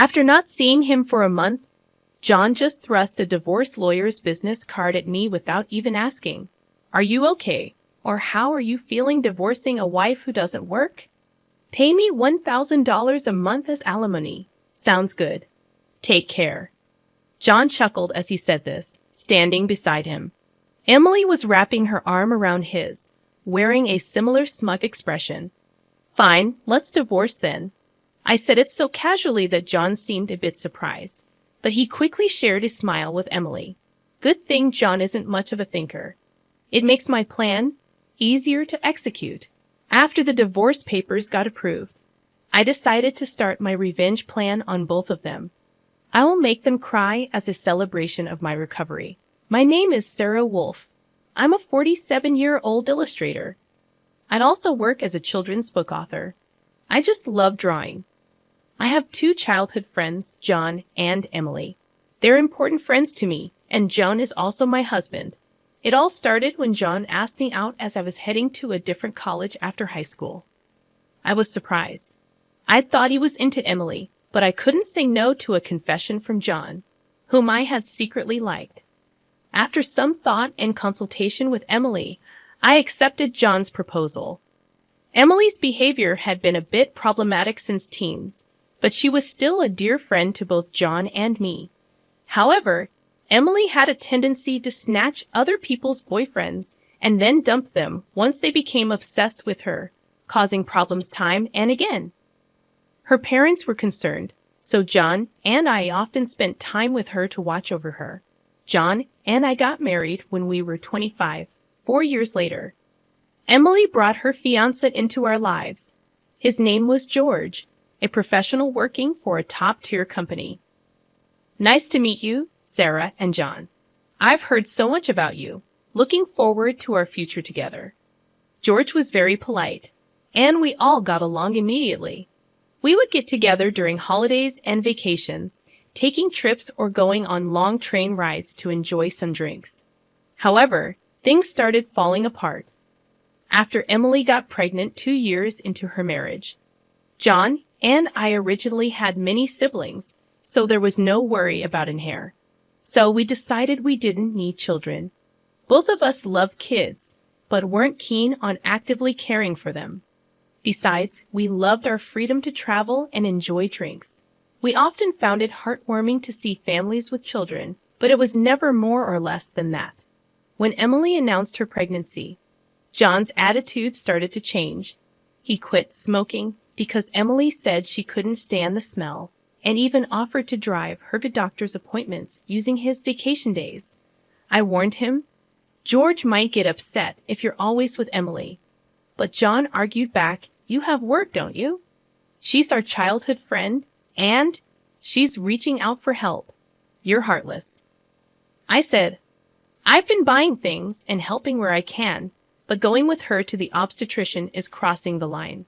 After not seeing him for a month, John just thrust a divorce lawyer's business card at me without even asking, "Are you okay? Or how are you feeling divorcing a wife who doesn't work? Pay me $1,000 a month as alimony. Sounds good. Take care." John chuckled as he said this, standing beside him. Emily was wrapping her arm around his, wearing a similar smug expression. "Fine, let's divorce then." I said it so casually that John seemed a bit surprised, but he quickly shared his smile with Emily. Good thing John isn't much of a thinker. It makes my plan easier to execute. After the divorce papers got approved, I decided to start my revenge plan on both of them. I will make them cry as a celebration of my recovery. My name is Sarah Wolf. I'm a 47-year-old illustrator. I'd also work as a children's book author. I just love drawing. I have two childhood friends, John and Emily. They're important friends to me, and John is also my husband. It all started when John asked me out as I was heading to a different college after high school. I was surprised. I'd thought he was into Emily, but I couldn't say no to a confession from John, whom I had secretly liked. After some thought and consultation with Emily, I accepted John's proposal. Emily's behavior had been a bit problematic since teens, but she was still a dear friend to both John and me. However, Emily had a tendency to snatch other people's boyfriends and then dump them once they became obsessed with her, causing problems time and again. Her parents were concerned, so John and I often spent time with her to watch over her. John and I got married when we were 25, 4 years later. Emily brought her fiancé into our lives. His name was George, a professional working for a top-tier company. Nice to meet you, Sarah and John. I've heard so much about you. Looking forward to our future together. George was very polite, and we all got along immediately. We would get together during holidays and vacations, taking trips or going on long train rides to enjoy some drinks. However, things started falling apart after Emily got pregnant 2 years into her marriage. John and I originally had many siblings, so there was no worry about an heir. So we decided we didn't need children. Both of us loved kids, but weren't keen on actively caring for them. Besides, we loved our freedom to travel and enjoy drinks. We often found it heartwarming to see families with children, but it was never more or less than that. When Emily announced her pregnancy, John's attitude started to change. He quit smoking because Emily said she couldn't stand the smell, and even offered to drive her to doctor's appointments using his vacation days. I warned him, "George might get upset if you're always with Emily." But John argued back, "You have work, don't you? She's our childhood friend, and she's reaching out for help. You're heartless." I said, "I've been buying things and helping where I can, but going with her to the obstetrician is crossing the line."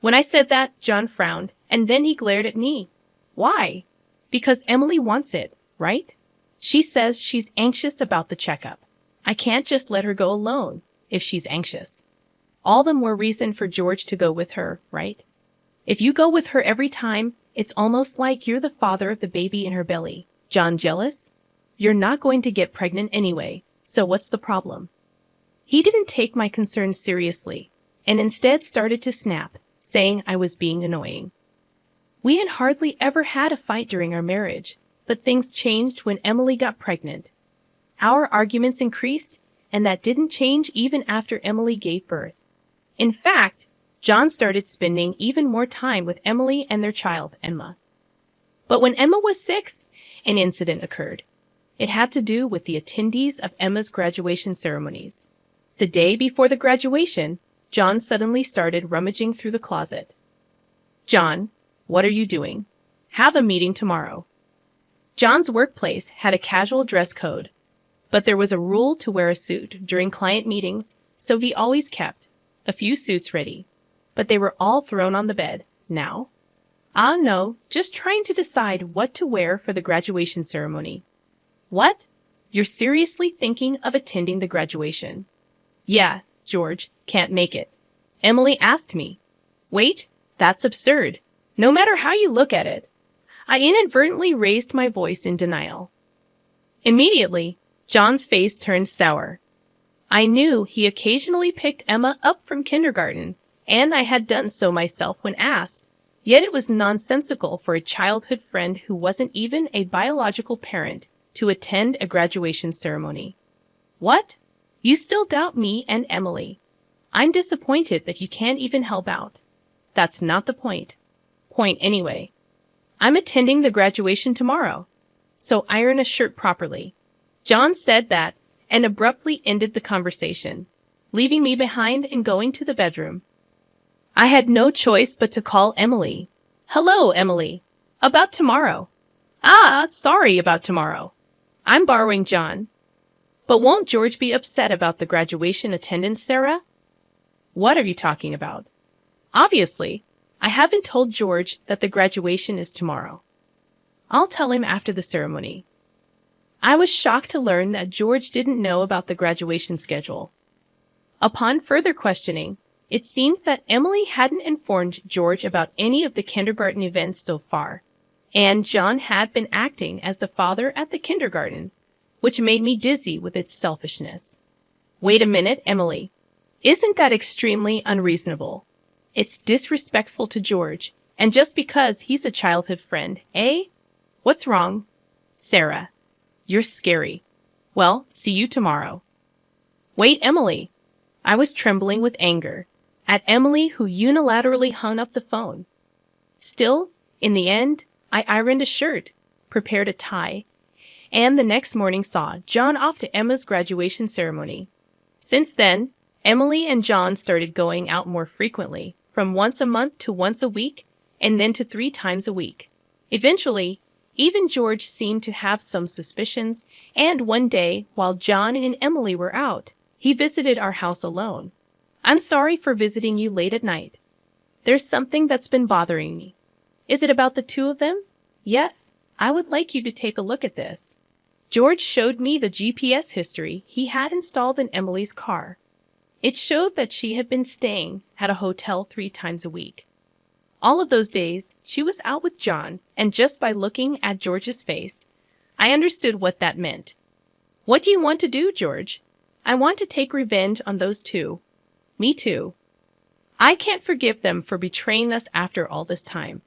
When I said that, John frowned, and then he glared at me. "Why?" "Because Emily wants it, right? She says she's anxious about the checkup. I can't just let her go alone if she's anxious. All the more reason for George to go with her, right? If you go with her every time, it's almost like you're the father of the baby in her belly. John jealous? You're not going to get pregnant anyway, so what's the problem?" He didn't take my concerns seriously, and instead started to snap, saying I was being annoying. We had hardly ever had a fight during our marriage, but things changed when Emily got pregnant. Our arguments increased, and that didn't change even after Emily gave birth. In fact, John started spending even more time with Emily and their child, Emma. But when Emma was 6, an incident occurred. It had to do with the attendees of Emma's graduation ceremonies. The day before the graduation, John suddenly started rummaging through the closet. "John, what are you doing? Have a meeting tomorrow." John's workplace had a casual dress code, but there was a rule to wear a suit during client meetings, so he always kept a few suits ready. But they were all thrown on the bed now. "Ah, no, just trying to decide what to wear for the graduation ceremony." "What? You're seriously thinking of attending the graduation?" "Yeah, George, can't make it. Emily asked me." "Wait, that's absurd. No matter how you look at it, I inadvertently raised my voice in denial. Immediately, John's face turned sour. I knew he occasionally picked Emma up from kindergarten, and I had done so myself when asked, yet it was nonsensical for a childhood friend who wasn't even a biological parent to attend a graduation ceremony. What? You still doubt me and Emily? I'm disappointed that you can't even help out. That's not the point. Point anyway. I'm attending the graduation tomorrow, so iron a shirt properly. John said that and abruptly ended the conversation, leaving me behind and going to the bedroom. I had no choice but to call Emily. Hello, Emily. About tomorrow. Sorry about tomorrow. I'm borrowing John. But won't George be upset about the graduation attendance, Sarah? What are you talking about? Obviously, I haven't told George that the graduation is tomorrow. I'll tell him after the ceremony. I was shocked to learn that George didn't know about the graduation schedule. Upon further questioning, it seemed that Emily hadn't informed George about any of the kindergarten events so far, and John had been acting as the father at the kindergarten, which made me dizzy with its selfishness. Wait a minute, Emily. Isn't that extremely unreasonable? It's disrespectful to George, and just because he's a childhood friend, eh? What's wrong? Sarah, you're scary. Well, see you tomorrow. Wait, Emily. I was trembling with anger at Emily, who unilaterally hung up the phone. Still, in the end, I ironed a shirt, prepared a tie, and the next morning saw John off to Emma's graduation ceremony. Since then, Emily and John started going out more frequently, from once a month to once a week, and then to 3 times a week. Eventually, even George seemed to have some suspicions, and one day, while John and Emily were out, he visited our house alone. I'm sorry for visiting you late at night. There's something that's been bothering me. Is it about the 2 of them? Yes, I would like you to take a look at this. George showed me the GPS history he had installed in Emily's car. It showed that she had been staying at a hotel 3 times a week. All of those days, she was out with John, and just by looking at George's face, I understood what that meant. What do you want to do, George? I want to take revenge on those 2. Me too. I can't forgive them for betraying us after all this time.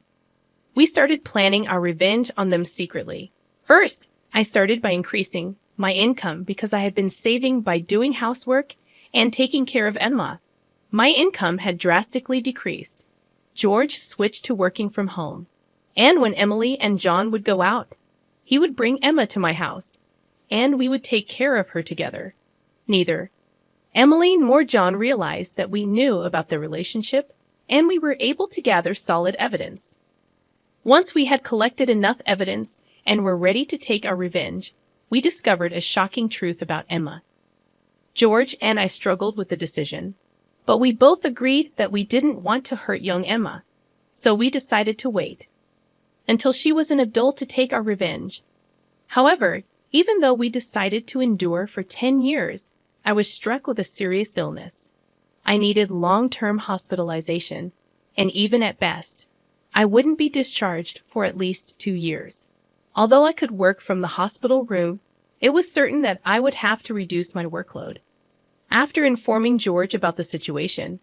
We started planning our revenge on them secretly. First, I started by increasing my income because I had been saving by doing housework and taking care of Emma. My income had drastically decreased. George switched to working from home. And when Emily and John would go out, he would bring Emma to my house, and we would take care of her together. Neither Emily nor John realized that we knew about their relationship, and we were able to gather solid evidence. Once we had collected enough evidence and were ready to take our revenge, we discovered a shocking truth about Emma. George and I struggled with the decision, but we both agreed that we didn't want to hurt young Emma, so we decided to wait until she was an adult to take our revenge. However, even though we decided to endure for 10 years, I was struck with a serious illness. I needed long-term hospitalization, and even at best, I wouldn't be discharged for at least 2 years. Although I could work from the hospital room, it was certain that I would have to reduce my workload. After informing George about the situation,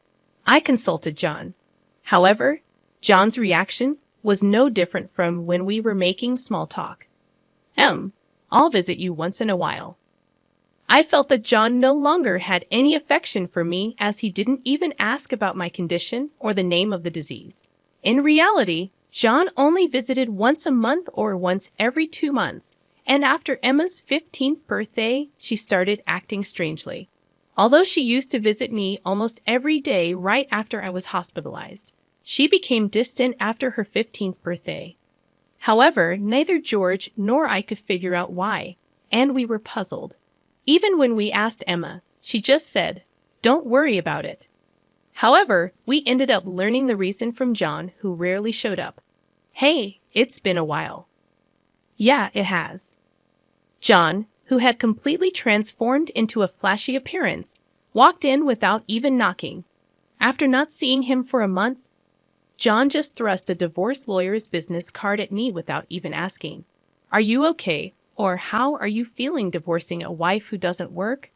I consulted John. However, John's reaction was no different from when we were making small talk. I'll visit you once in a while. I felt that John no longer had any affection for me, as he didn't even ask about my condition or the name of the disease. In reality, John only visited once a month or once every 2 months, and after Emma's 15th birthday, she started acting strangely. Although she used to visit me almost every day right after I was hospitalized, she became distant after her 15th birthday. However, neither George nor I could figure out why, and we were puzzled. Even when we asked Emma, she just said, "Don't worry about it." However, we ended up learning the reason from John, who rarely showed up. Hey, it's been a while. Yeah, it has. John, who had completely transformed into a flashy appearance, walked in without even knocking. After not seeing him for a month, John just thrust a divorce lawyer's business card at me without even asking. Are you okay? Or how are you feeling divorcing a wife who doesn't work?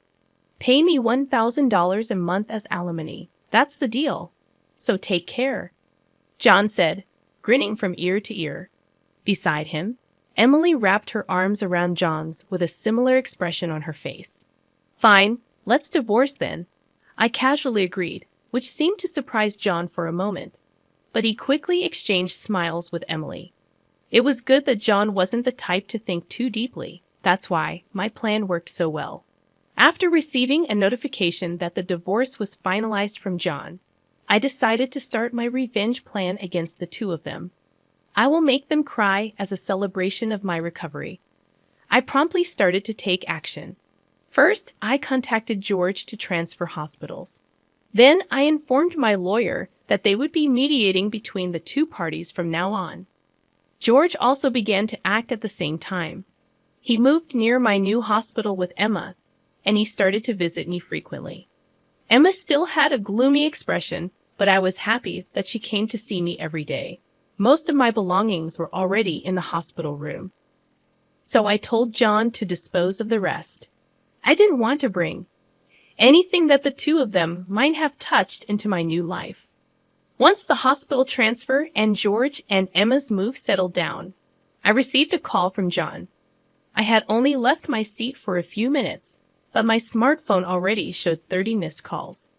Pay me $1,000 a month as alimony. That's the deal. So take care, John said, grinning from ear to ear. Beside him, Emily wrapped her arms around John's with a similar expression on her face. Fine, let's divorce then, I casually agreed, which seemed to surprise John for a moment. But he quickly exchanged smiles with Emily. It was good that John wasn't the type to think too deeply. That's why my plan worked so well. After receiving a notification that the divorce was finalized from John, I decided to start my revenge plan against the two of them. I will make them cry as a celebration of my recovery. I promptly started to take action. First, I contacted George to transfer hospitals. Then I informed my lawyer that they would be mediating between the two parties from now on. George also began to act at the same time. He moved near my new hospital with Emma, and he started to visit me frequently. Emma still had a gloomy expression, but I was happy that she came to see me every day. Most of my belongings were already in the hospital room. So I told John to dispose of the rest. I didn't want to bring anything that the two of them might have touched into my new life. Once the hospital transfer and George and Emma's move settled down, I received a call from John. I had only left my seat for a few minutes, but my smartphone already showed 30 missed calls.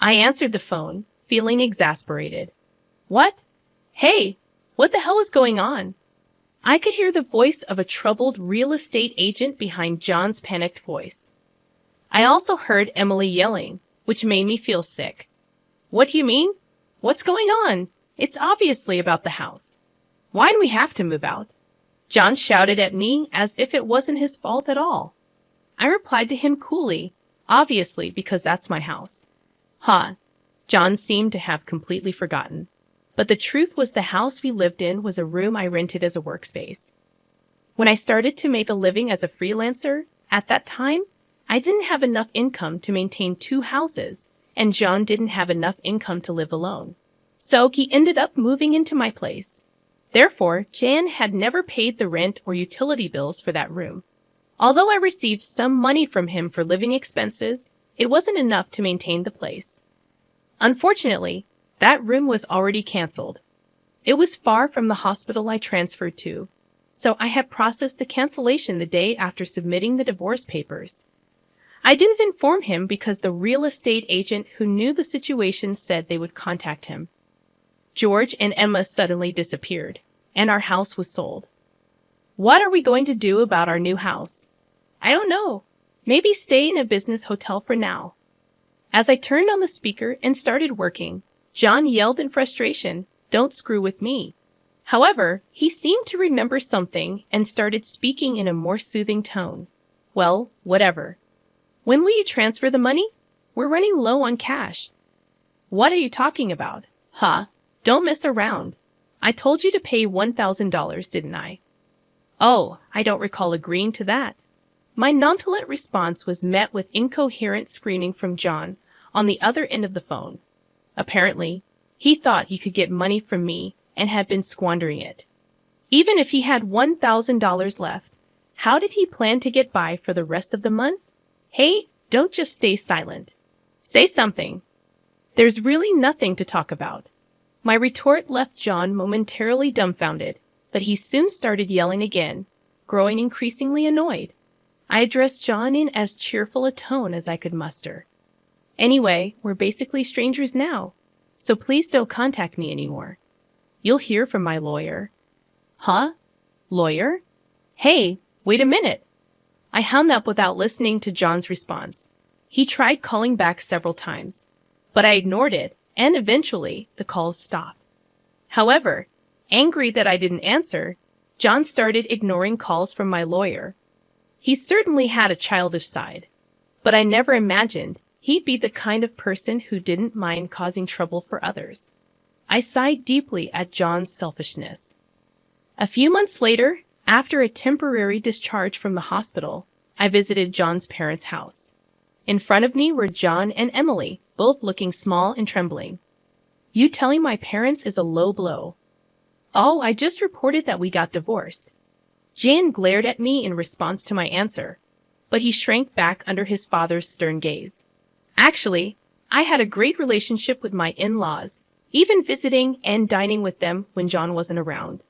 I answered the phone, feeling exasperated. What? Hey, what the hell is going on? I could hear the voice of a troubled real estate agent behind John's panicked voice. I also heard Emily yelling, which made me feel sick. What do you mean? What's going on? It's obviously about the house. Why do we have to move out? John shouted at me as if it wasn't his fault at all. I replied to him coolly, obviously because that's my house. Huh. John seemed to have completely forgotten. But the truth was the house we lived in was a room I rented as a workspace. When I started to make a living as a freelancer, at that time, I didn't have enough income to maintain two houses, and John didn't have enough income to live alone. So he ended up moving into my place. Therefore, Jan had never paid the rent or utility bills for that room. Although I received some money from him for living expenses, it wasn't enough to maintain the place. Unfortunately, that room was already canceled. It was far from the hospital I transferred to, so I had processed the cancellation the day after submitting the divorce papers. I didn't inform him because the real estate agent who knew the situation said they would contact him. George and Emma suddenly disappeared, and our house was sold. What are we going to do about our new house? I don't know. Maybe stay in a business hotel for now. As I turned on the speaker and started working, John yelled in frustration, "Don't screw with me." However, he seemed to remember something and started speaking in a more soothing tone. Well, whatever. When will you transfer the money? We're running low on cash. What are you talking about? Huh? Don't mess around. I told you to pay $1,000, didn't I? Oh, I don't recall agreeing to that. My nonchalant response was met with incoherent screaming from John on the other end of the phone. Apparently, he thought he could get money from me and had been squandering it. Even if he had $1,000 left, how did he plan to get by for the rest of the month? Hey, don't just stay silent. Say something. There's really nothing to talk about. My retort left John momentarily dumbfounded, but he soon started yelling again, growing increasingly annoyed. I addressed John in as cheerful a tone as I could muster. Anyway, we're basically strangers now, so please don't contact me anymore. You'll hear from my lawyer. Huh? Lawyer? Hey, wait a minute. I hung up without listening to John's response. He tried calling back several times, but I ignored it, and eventually the calls stopped. However, angry that I didn't answer, John started ignoring calls from my lawyer. He certainly had a childish side, but I never imagined he'd be the kind of person who didn't mind causing trouble for others. I sighed deeply at John's selfishness. A few months later, after a temporary discharge from the hospital, I visited John's parents' house. In front of me were John and Emily, both looking small and trembling. You telling my parents is a low blow. Oh, I just reported that we got divorced. Jan glared at me in response to my answer, but he shrank back under his father's stern gaze. Actually, I had a great relationship with my in-laws, even visiting and dining with them when John wasn't around.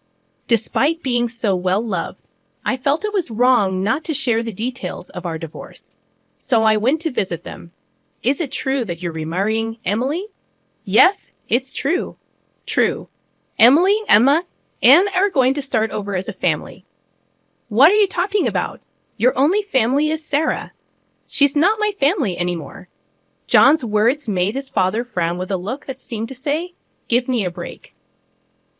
Despite being so well-loved, I felt it was wrong not to share the details of our divorce. So I went to visit them. Is it true that you're remarrying Emily? Yes, it's true. True. Emily, Emma, and I are going to start over as a family. What are you talking about? Your only family is Sarah. She's not my family anymore. John's words made his father frown with a look that seemed to say, "Give me a break."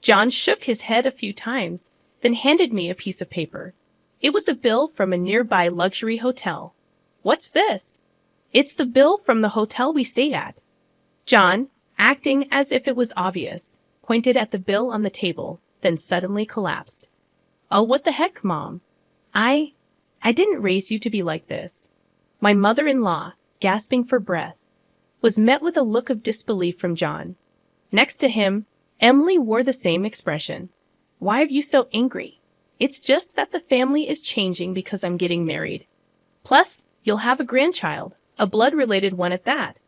John shook his head a few times, then handed me a piece of paper. It was a bill from a nearby luxury hotel. What's this? It's the bill from the hotel we stayed at. John, acting as if it was obvious, pointed at the bill on the table, then suddenly collapsed. Oh, what the heck, Mom? I didn't raise you to be like this. My mother-in-law, gasping for breath, was met with a look of disbelief from John. Next to him, Emily wore the same expression. Why are you so angry? It's just that the family is changing because I'm getting married. Plus, you'll have a grandchild, a blood-related one at that.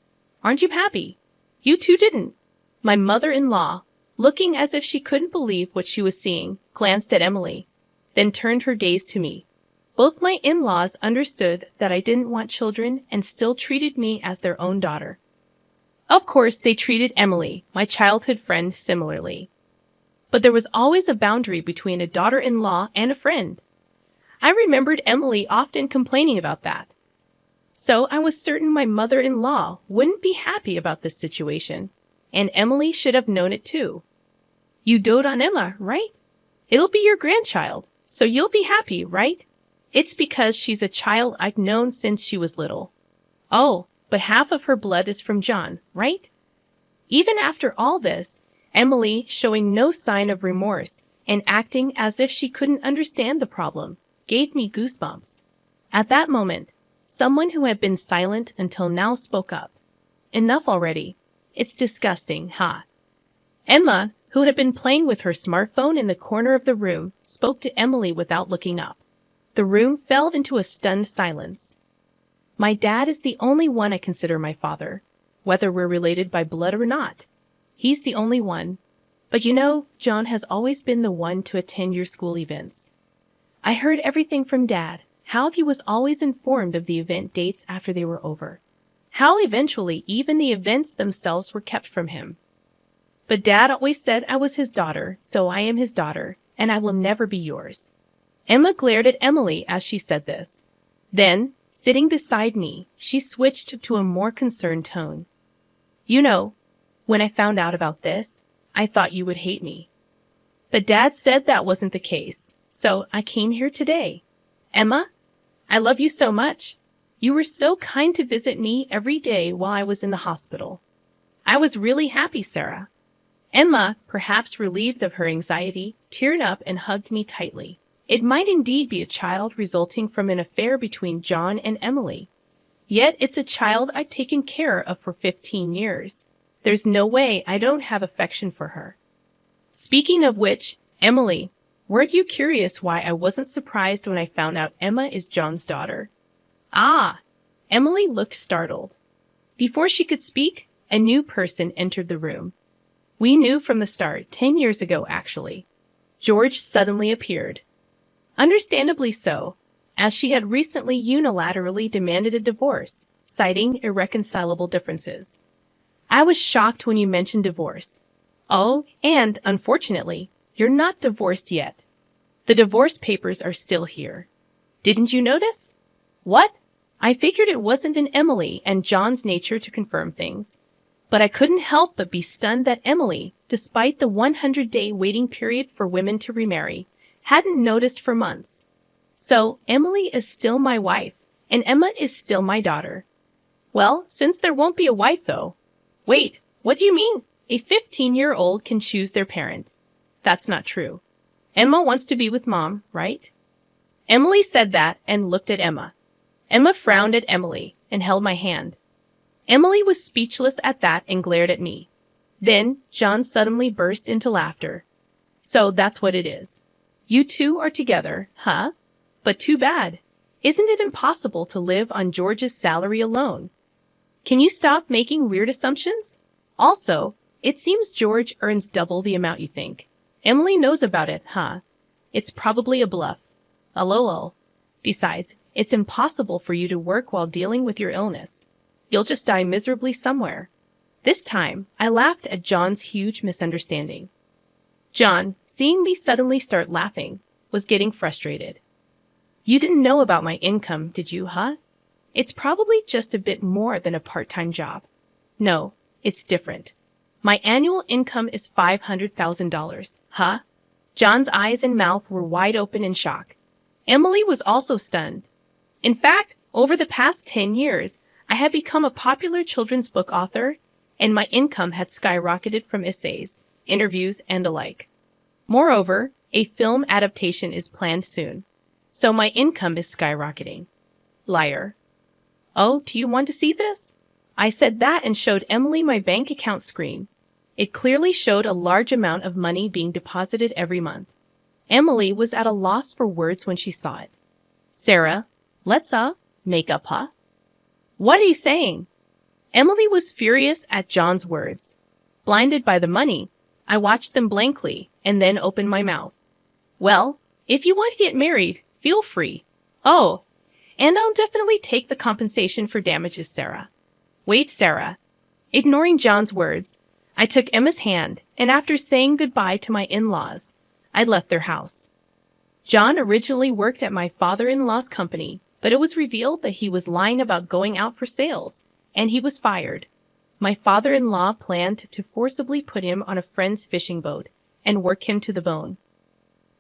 Aren't you happy? You two didn't. My mother-in-law, looking as if she couldn't believe what she was seeing, glanced at Emily, then turned her gaze to me. Both my in-laws understood that I didn't want children and still treated me as their own daughter. Of course, they treated Emily, my childhood friend, similarly. But there was always a boundary between a daughter-in-law and a friend. I remembered Emily often complaining about that. So I was certain my mother-in-law wouldn't be happy about this situation, and Emily should have known it too. You dote on Emma, right? It'll be your grandchild, so you'll be happy, right? It's because she's a child I've known since she was little. Oh, but half of her blood is from John, right? Even after all this, Emily, showing no sign of remorse and acting as if she couldn't understand the problem, gave me goosebumps. At that moment, someone who had been silent until now spoke up. Enough already. It's disgusting, huh? Emma, who had been playing with her smartphone in the corner of the room, spoke to Emily without looking up. The room fell into a stunned silence. My dad is the only one I consider my father, whether we're related by blood or not. He's the only one. But you know, John has always been the one to attend your school events. I heard everything from Dad, how he was always informed of the event dates after they were over. How eventually even the events themselves were kept from him. But Dad always said I was his daughter, so I am his daughter, and I will never be yours. Emma glared at Emily as she said this. Then, sitting beside me, she switched to a more concerned tone. You know, when I found out about this, I thought you would hate me. But Dad said that wasn't the case, so I came here today. Emma, I love you so much. You were so kind to visit me every day while I was in the hospital. I was really happy, Sarah. Emma, perhaps relieved of her anxiety, teared up and hugged me tightly. It might indeed be a child resulting from an affair between John and Emily. Yet it's a child I've taken care of for 15 years. There's no way I don't have affection for her. Speaking of which, Emily, weren't you curious why I wasn't surprised when I found out Emma is John's daughter? Ah! Emily looked startled. Before she could speak, a new person entered the room. We knew from the start, 10 years ago actually. George suddenly appeared. Understandably so, as she had recently unilaterally demanded a divorce, citing irreconcilable differences. I was shocked when you mentioned divorce. Oh, and, unfortunately, you're not divorced yet. The divorce papers are still here. Didn't you notice? What? I figured it wasn't in Emily and John's nature to confirm things. But I couldn't help but be stunned that Emily, despite the 100-day waiting period for women to remarry, hadn't noticed for months. So, Emily is still my wife, and Emma is still my daughter. Well, since there won't be a wife, though. Wait, what do you mean? A 15-year-old can choose their parent. That's not true. Emma wants to be with Mom, right? Emily said that and looked at Emma. Emma frowned at Emily and held my hand. Emily was speechless at that and glared at me. Then John suddenly burst into laughter. So that's what it is. You two are together, huh? But too bad. Isn't it impossible to live on George's salary alone? Can you stop making weird assumptions? Also, it seems George earns double the amount you think. Emily knows about it, huh? It's probably a bluff. A lol. Besides, it's impossible for you to work while dealing with your illness. You'll just die miserably somewhere. This time, I laughed at John's huge misunderstanding. John, seeing me suddenly start laughing, was getting frustrated. You didn't know about my income, did you, huh? It's probably just a bit more than a part-time job. No, it's different. My annual income is $500,000, huh? John's eyes and mouth were wide open in shock. Emily was also stunned. In fact, over the past 10 years, I had become a popular children's book author, and my income had skyrocketed from essays, interviews, and the like. Moreover, a film adaptation is planned soon, so my income is skyrocketing. Liar. Oh, do you want to see this? I said that and showed Emily my bank account screen. It clearly showed a large amount of money being deposited every month. Emily was at a loss for words when she saw it. Sarah, let's make up, huh? What are you saying? Emily was furious at John's words. Blinded by the money, I watched them blankly and then opened my mouth. Well, if you want to get married, feel free. Oh, and I'll definitely take the compensation for damages, Sarah. Wait, Sarah. Ignoring John's words, I took Emma's hand, and after saying goodbye to my in-laws, I left their house. John originally worked at my father-in-law's company, but it was revealed that he was lying about going out for sales, and he was fired. My father-in-law planned to forcibly put him on a friend's fishing boat and work him to the bone.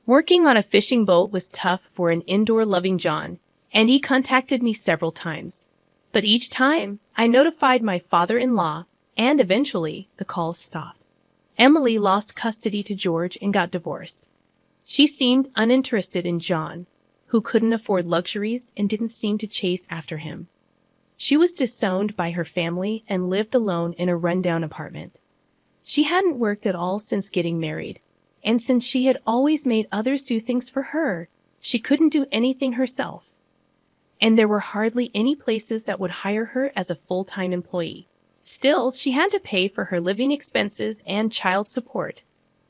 Working on a fishing boat was tough for an indoor-loving John, and he contacted me several times. But each time, I notified my father-in-law, and eventually, the calls stopped. Emily lost custody to George and got divorced. She seemed uninterested in John, who couldn't afford luxuries and didn't seem to chase after him. She was disowned by her family and lived alone in a rundown apartment. She hadn't worked at all since getting married, and since she had always made others do things for her, she couldn't do anything herself. And there were hardly any places that would hire her as a full-time employee. Still, she had to pay for her living expenses and child support,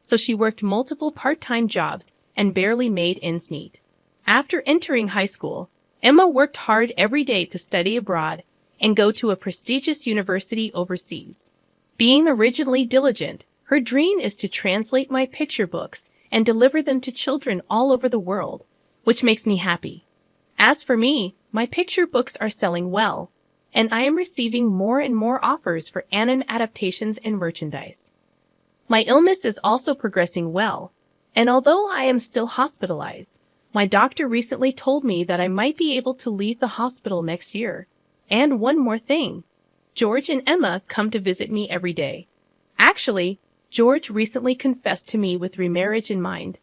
so she worked multiple part-time jobs and barely made ends meet. After entering high school, Emma worked hard every day to study abroad and go to a prestigious university overseas. Being originally diligent, her dream is to translate my picture books and deliver them to children all over the world, which makes me happy. As for me, my picture books are selling well, and I am receiving more and more offers for anime adaptations and merchandise. My illness is also progressing well, and although I am still hospitalized, my doctor recently told me that I might be able to leave the hospital next year. And one more thing. George and Emma come to visit me every day. Actually, George recently confessed to me with remarriage in mind.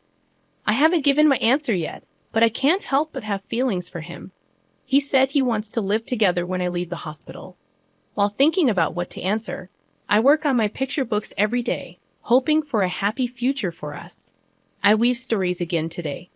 I haven't given my answer yet, but I can't help but have feelings for him. He said he wants to live together when I leave the hospital. While thinking about what to answer, I work on my picture books every day, hoping for a happy future for us. I weave stories again today.